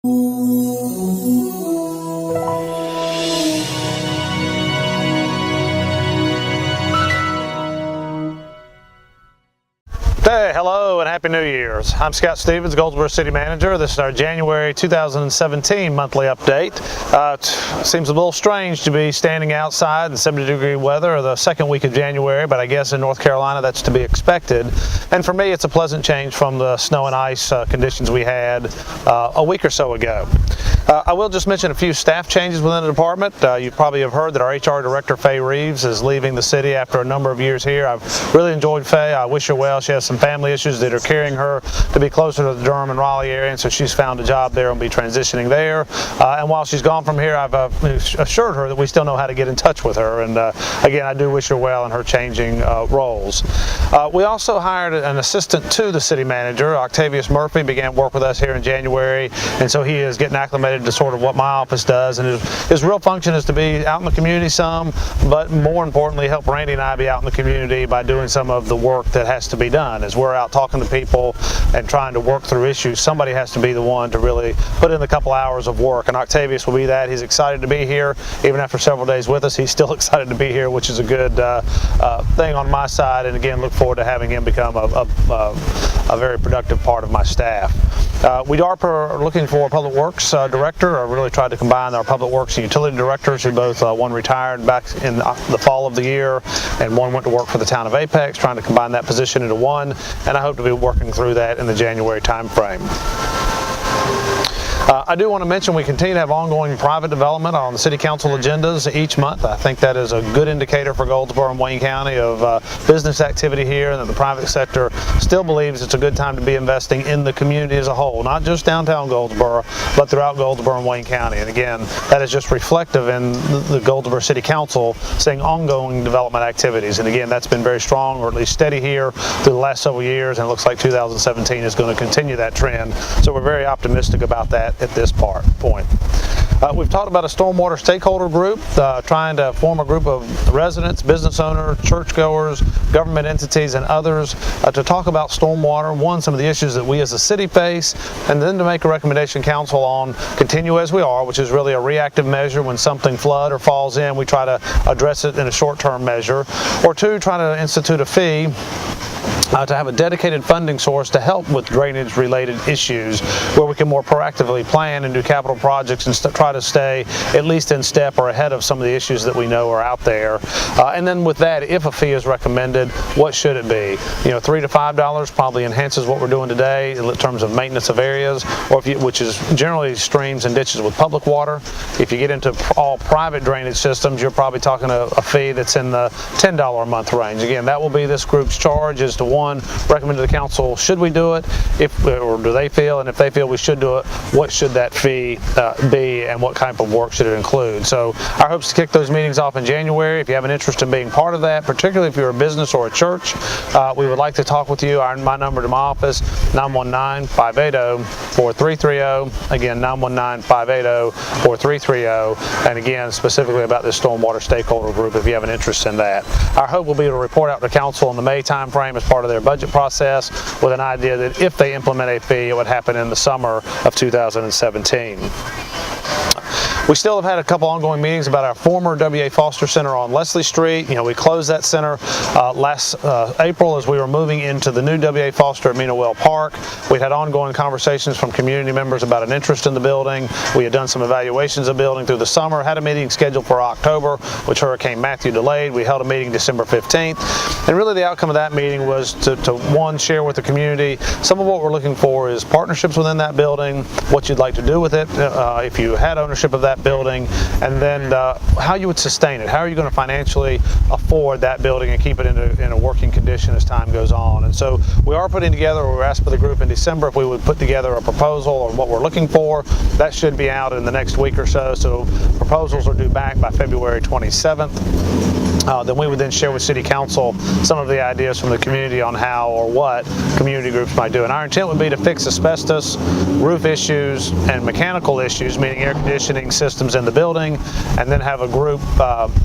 Hey, hello and Happy New Year's. I'm Scott Stevens, Goldsboro City Manager. This is our January 2017 monthly update. It seems a little strange to be standing outside in 70-degree weather the second week of January, but I guess in North Carolina that's to be expected. And for me, it's a pleasant change from the snow and ice conditions we had a week or so ago. I will just mention a few staff changes within the department. You probably have heard that our HR Director, Faye Reeves, is leaving the city after a number of years here. I've really enjoyed Faye. I wish her well. She has some family issues that are carrying her to be closer to the Durham and Raleigh area, and so she's found a job there and will be transitioning there. And while she's gone from here, I've assured her that we still know how to get in touch with her. And again, I do wish her well in her changing roles. We also hired an assistant to the city manager. Octavius Murphy began work with us here in January, and so he is getting acclimated to sort of what my office does. And his real function is to be out in the community some, but more importantly, help Randy and I be out in the community by doing some of the work that has to be done. As we're out talking to people and trying to work through issues, somebody has to be the one to really put in a couple hours of work, and Octavius will be that. He's excited to be here. Even after several days with us, he's still excited to be here, which is a good thing on my side, and again, look forward to having him become a very productive part of my staff. We are looking for a Public Works Director. I really tried to combine our Public Works and Utility Directors, who both, one retired back in the fall of the year, and one went to work for the town of Apex, trying to combine that position into one, and I hope to be working through that in the January time frame. I do want to mention we continue to have ongoing private development on the City Council agendas each month. I think that is a good indicator for Goldsboro and Wayne County of business activity here, and that the private sector still believes it's a good time to be investing in the community as a whole, not just downtown Goldsboro, but throughout Goldsboro and Wayne County. And again, that is just reflective in the Goldsboro City Council seeing ongoing development activities. And again, that's been very strong, or at least steady here through the last several years, and it looks like 2017 is going to continue that trend. So we're very optimistic about that at this point. We've talked about a stormwater stakeholder group, trying to form a group of residents, business owners, churchgoers, government entities, and others to talk about stormwater. One, some of the issues that we as a city face, and then to make a recommendation council on continue as we are, which is really a reactive measure. When something flood or falls in, we try to address it in a short-term measure. Or two, try to institute a fee to have a dedicated funding source to help with drainage related issues, where we can more proactively plan and do capital projects and try to stay at least in step or ahead of some of the issues that we know are out there. And then with that, if a fee is recommended, what should it be? You know, $3 to $5 probably enhances what we're doing today in terms of maintenance of areas, or which is generally streams and ditches with public water. If you get into all private drainage systems, you're probably talking a fee that's in the $10 a month range. Again, that will be this group's charge, is to one, recommend to the council, should we do it, or do they feel, and if they feel we should do it, what should that fee be, and what type of work should it include. So our hope is to kick those meetings off in January. If you have an interest in being part of that, particularly if you're a business or a church, we would like to talk with you. My number to my office, 919-580-4330. Again, 919-580-4330. And again, specifically about this stormwater stakeholder group, if you have an interest in that. Our hope will be to report out to council in the May time frame as part of their budget process, with an idea that if they implement a fee, it would happen in the summer of 2017. We still have had a couple ongoing meetings about our former W.A. Foster Center on Leslie Street. You know, we closed that center last April as we were moving into the new W.A. Foster at Minowell Park. We had ongoing conversations from community members about an interest in the building. We had done some evaluations of the building through the summer, had a meeting scheduled for October, which Hurricane Matthew delayed. We held a meeting December 15th. And really the outcome of that meeting was to one, share with the community some of what we're looking for is partnerships within that building, what you'd like to do with it if you had ownership of that building, and then how you would sustain it. How are you going to financially afford that building and keep it in a working condition as time goes on? And so we are putting together, or we asked for the group in December if we would put together a proposal on what we're looking for. That should be out in the next week or so. So proposals are due back by February 27th. then we would then share with City Council some of the ideas from the community on how or what community groups might do. And our intent would be to fix asbestos, roof issues, and mechanical issues, meaning air conditioning systems in the building, and then have a group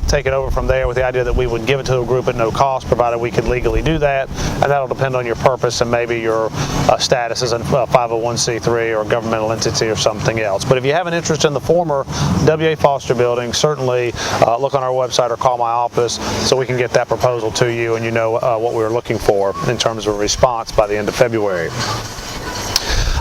take it over from there with the idea that we would give it to a group at no cost, provided we could legally do that. And that'll depend on your purpose and maybe your status as a 501c3 or a governmental entity or something else. But if you have an interest in the former W.A. Foster building, certainly look on our website or call my office so we can get that proposal to you and you know what we were looking for in terms of a response by the end of February.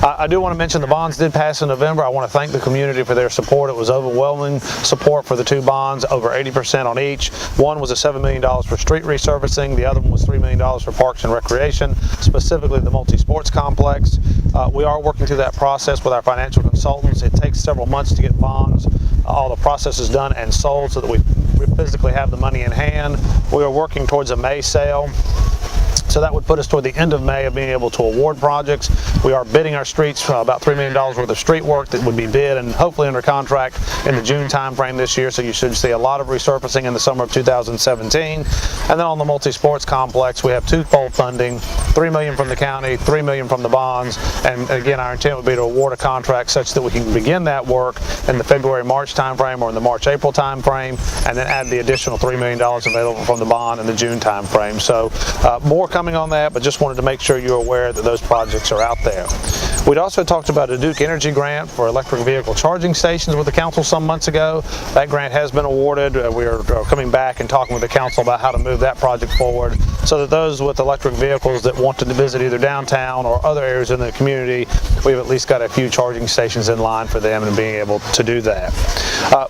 I do want to mention the bonds did pass in November. I want to thank the community for their support. It was overwhelming support for the two bonds, over 80% on each. One was a $7 million for street resurfacing. The other one was $3 million for parks and recreation, specifically the multi-sports complex. We are working through that process with our financial consultants. It takes several months to get bonds, all the processes done and sold so that we physically have the money in hand. We are working towards a May sale. So that would put us toward the end of May of being able to award projects. We are bidding our streets, about $3 million worth of street work that would be bid and hopefully under contract in the June timeframe this year. So you should see a lot of resurfacing in the summer of 2017. And then on the multi-sports complex, we have twofold funding, $3 million from the county, $3 million from the bonds. And again, our intent would be to award a contract such that we can begin that work in the February-March timeframe or in the March-April timeframe, and then add the additional $3 million available from the bond in the June timeframe. So more coming on that, but just wanted to make sure you're aware that those projects are out there. We'd also talked about a Duke Energy grant for electric vehicle charging stations with the council some months ago. That grant has been awarded. We are coming back and talking with the council about how to move that project forward so that those with electric vehicles that want to visit either downtown or other areas in the community, we've at least got a few charging stations in line for them and being able to do that.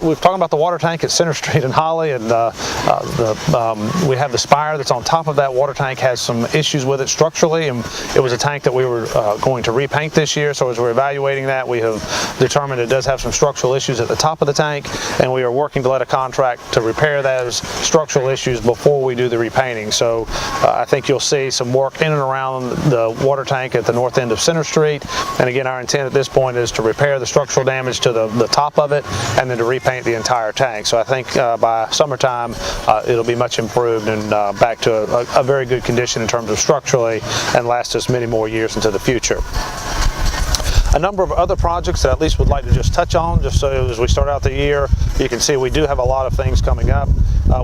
We've talked about the water tank at Center Street in Holly, and we have the spire that's on top of that water tank has some issues with it structurally, and it was a tank that we were going to repaint this year. So as we're evaluating that, we have determined it does have some structural issues at the top of the tank, and we are working to let a contract to repair those structural issues before we do the repainting. So I think you'll see some work in and around the water tank at the north end of Center Street. And again, our intent at this point is to repair the structural damage to the top of it and then to repaint the entire tank. So I think by summertime it'll be much improved and back to a very good condition in terms of structurally and last us many more years into the future. A number of other projects that I at least would like to just touch on, just so as we start out the year, you can see we do have a lot of things coming up.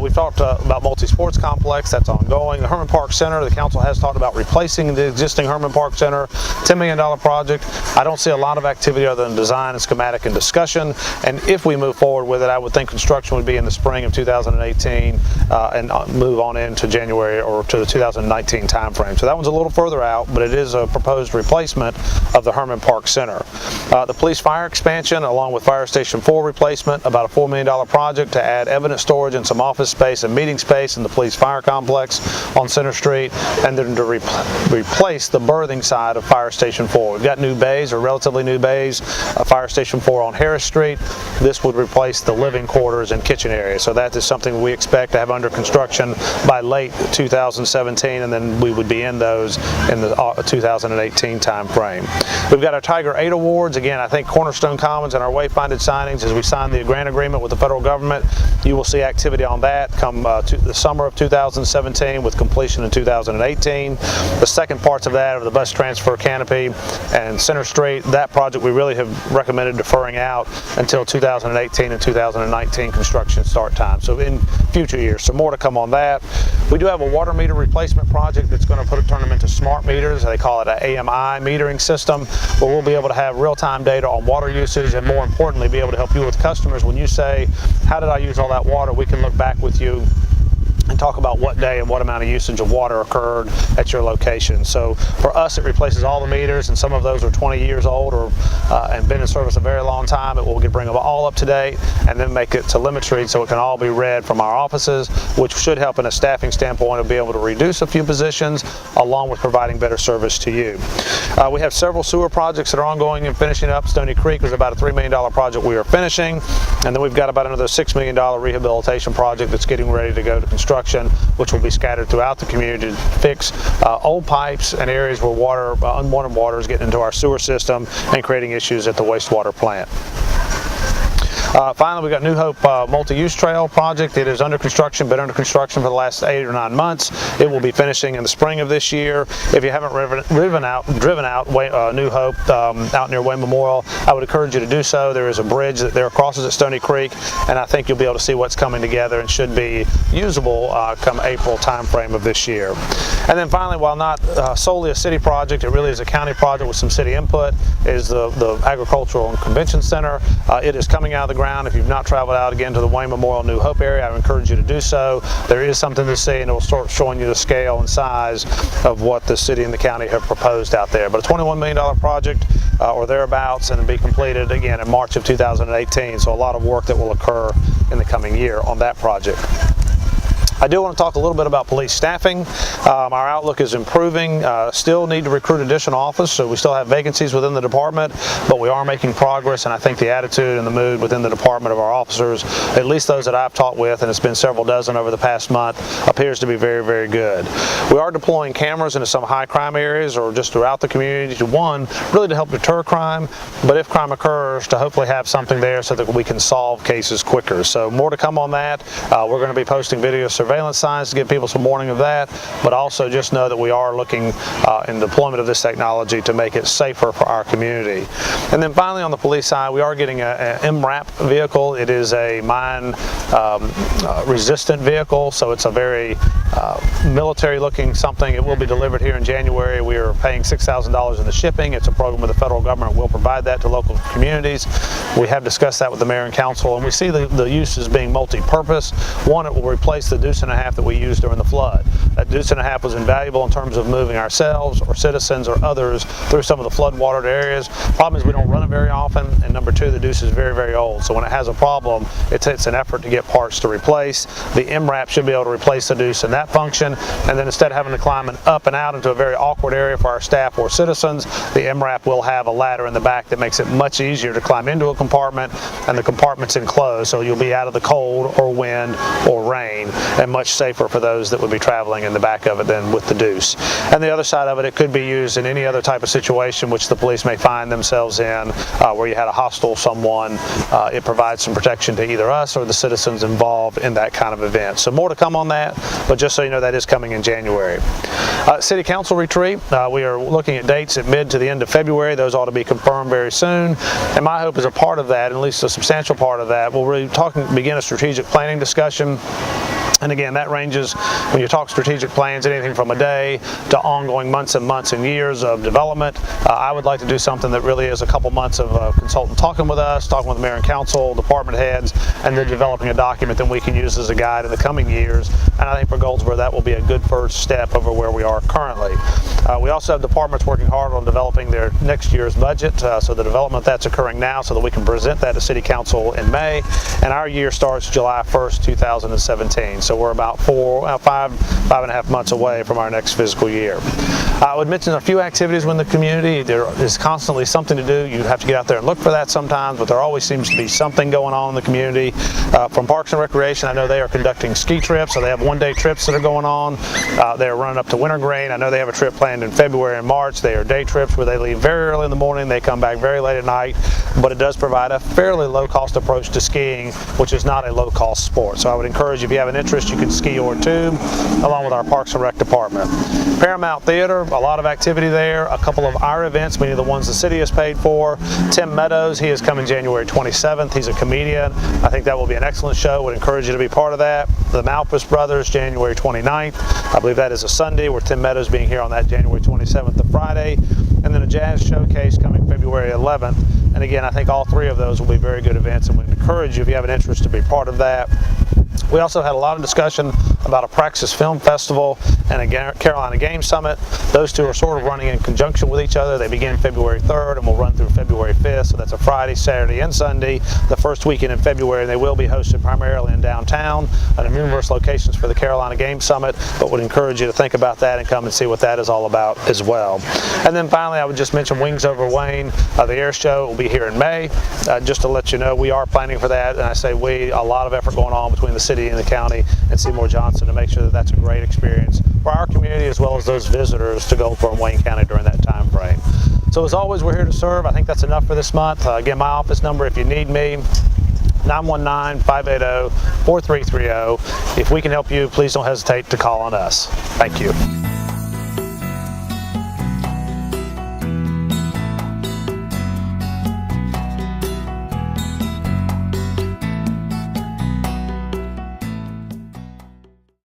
We've talked about multi-sports complex, that's ongoing. The Herman Park Center, the council has talked about replacing the existing Herman Park Center, $10 million project. I don't see a lot of activity other than design and schematic and discussion. And if we move forward with it, I would think construction would be in the spring of 2018 and move on into January or to the 2019 timeframe. So that one's a little further out, but it is a proposed replacement of the Herman Park Center. The police fire expansion along with Fire Station 4 replacement, about a $4 million project to add evidence storage and some office space and meeting space in the police fire complex on Center Street, and then to replace the berthing side of Fire Station 4. We've got new bays or relatively new bays, Fire Station 4 on Harris Street. This would replace the living quarters and kitchen area. So that is something we expect to have under construction by late 2017, and then we would be in those in the 2018 time frame. We've got our Tiger 8 awards. Again, I think Cornerstone Commons and our wayfinded signings, as we sign the grant agreement with the federal government, you will see activity on that come to the summer of 2017 with completion in 2018. The second parts of that are the bus transfer canopy and Center Street. That project we really have recommended deferring out until 2018 and 2019 construction start time. So in future years, so more to come on that. We do have a water meter replacement project that's going to turn them into smart meters. They call it an AMI metering system, where we'll be able to have real-time data on water usage and, more importantly, be able to help you with customers. When you say, how did I use all that water, we can look back with you and talk about what day and what amount of usage of water occurred at your location. So for us, it replaces all the meters, and some of those are 20 years old or and been in service a very long time. It will bring them all up to date and then make it telemetry so it can all be read from our offices, which should help in a staffing standpoint of being able to reduce a few positions along with providing better service to you. We have several sewer projects that are ongoing and finishing up. Stony Creek was about a $3 million project we are finishing, and then we've got about another $6 million rehabilitation project that's getting ready to go to construction, which will be scattered throughout the community to fix old pipes and areas where water, unwanted water is getting into our sewer system and creating issues at the wastewater plant. Finally, we got New Hope multi-use trail project. It is under construction, been under construction for the last 8 or 9 months. It will be finishing in the spring of this year. If you haven't driven out New Hope out near Wayne Memorial, I would encourage you to do so. There is a bridge that there crosses at Stony Creek, and I think you'll be able to see what's coming together and should be usable come April timeframe of this year. And then finally, while not solely a city project, it really is a county project with some city input, is the Agricultural and Convention Center. It is coming out of the ground. If you've not traveled out again to the Wayne Memorial New Hope area, I would encourage you to do so. There is something to see, and it will start showing you the scale and size of what the city and the county have proposed out there. But a $21 million project or thereabouts, and it'll be completed again in March of 2018. So a lot of work that will occur in the coming year on that project. I do want to talk a little bit about police staffing. Our outlook is improving. Still need to recruit additional officers, so we still have vacancies within the department, but we are making progress, and I think the attitude and the mood within the department of our officers, at least those that I've talked with, and it's been several dozen over the past month, appears to be very, very good. We are deploying cameras into some high crime areas or just throughout the community to, one, really to help deter crime, but if crime occurs, to hopefully have something there so that we can solve cases quicker. So more to come on that. We're going to be posting video surveillance signs to give people some warning of that, but also just know that we are looking in deployment of this technology to make it safer for our community. And then finally, on the police side, we are getting an MRAP vehicle. It is a mine resistant vehicle, so it's a very military looking something. It will be delivered here in January. We are paying $6,000 in the shipping. It's a program where the federal government will provide that to local communities. We have discussed that with the mayor and council, and we see the use as being multi-purpose. One, it will replace the deuce and a half that we used during the flood. That deuce and a half was invaluable in terms of moving ourselves or citizens or others through some of the flood watered areas. Problem is we don't run it very often, and number two, the deuce is very, very old. So when it has a problem, it takes an effort to get parts to replace. The MRAP should be able to replace the deuce in that function, and then instead of having to climb up and out into a very awkward area for our staff or citizens, the MRAP will have a ladder in the back that makes it much easier to climb into a compartment, and the compartment's enclosed, so you'll be out of the cold or wind or rain, and much safer for those that would be traveling in the back of it than with the deuce. And the other side of it, it could be used in any other type of situation which the police may find themselves in, where you had a hostile someone. It provides some protection to either us or the citizens involved in that kind of event. So more to come on that, but just so you know, that is coming in January. City Council retreat, we are looking at dates at mid to the end of February. Those ought to be confirmed very soon, and my hope is a part of that, at least a substantial part of that, we'll really begin a strategic planning discussion. And again, that ranges, when you talk strategic plans, anything from a day to ongoing months and years of development. I would like to do something that really is a couple months of a consultant talking with us, talking with the mayor and council, department heads, and then developing a document that we can use as a guide in the coming years. And I think for Goldsboro, that will be a good first step over where we are currently. We also have departments working hard on developing their next year's budget, so the development that's occurring now so that we can present that to City Council in May. And our year starts July 1st, 2017. So we're about five and a half months away from our next fiscal year. I would mention a few activities within the community. There is constantly something to do. You have to get out there and look for that sometimes, but there always seems to be something going on in the community. From Parks and Recreation, I know they are conducting ski trips, so they have one-day trips that are going on. They're running up to Wintergreen. I know they have a trip planned in February and March. They are day trips where they leave very early in the morning, they come back very late at night, but it does provide a fairly low-cost approach to skiing, which is not a low-cost sport. So I would encourage you, if you have an interest, you can ski or tube, along with our Parks and Rec department. Paramount Theater, a lot of activity there. A couple of our events, many of the ones the city has paid for. Tim Meadows, he is coming January 27th. He's a comedian. I think that will be an excellent show. Would encourage you to be part of that. The Malpas Brothers, January 29th. I believe that is a Sunday, where Tim Meadows being here on that January 27th, the Friday. And then a jazz showcase coming February 11th. And again, I think all three of those will be very good events, and we encourage you, if you have an interest, to be part of that. We also had a lot of discussion about a Praxis Film Festival and a Carolina Game Summit. Those two are sort of running in conjunction with each other. They begin February 3rd and will run through February 5th, so that's a Friday, Saturday, and Sunday, the first weekend in February. And they will be hosted primarily in downtown at numerous locations for the Carolina Game Summit, but would encourage you to think about that and come and see what that is all about as well. And then finally, I would just mention Wings Over Wayne. The air show will be here in May. Just to let you know, we are planning for that, and I say we, a lot of effort going on between the city and the county and Seymour Johnson to make sure that that's a great experience for our community as well as those visitors to Goldsboro and Wayne County during that time frame. So as always, we're here to serve. I think that's enough for this month. Again, my office number if you need me, 919-580-4330. If we can help you, please don't hesitate to call on us. Thank you.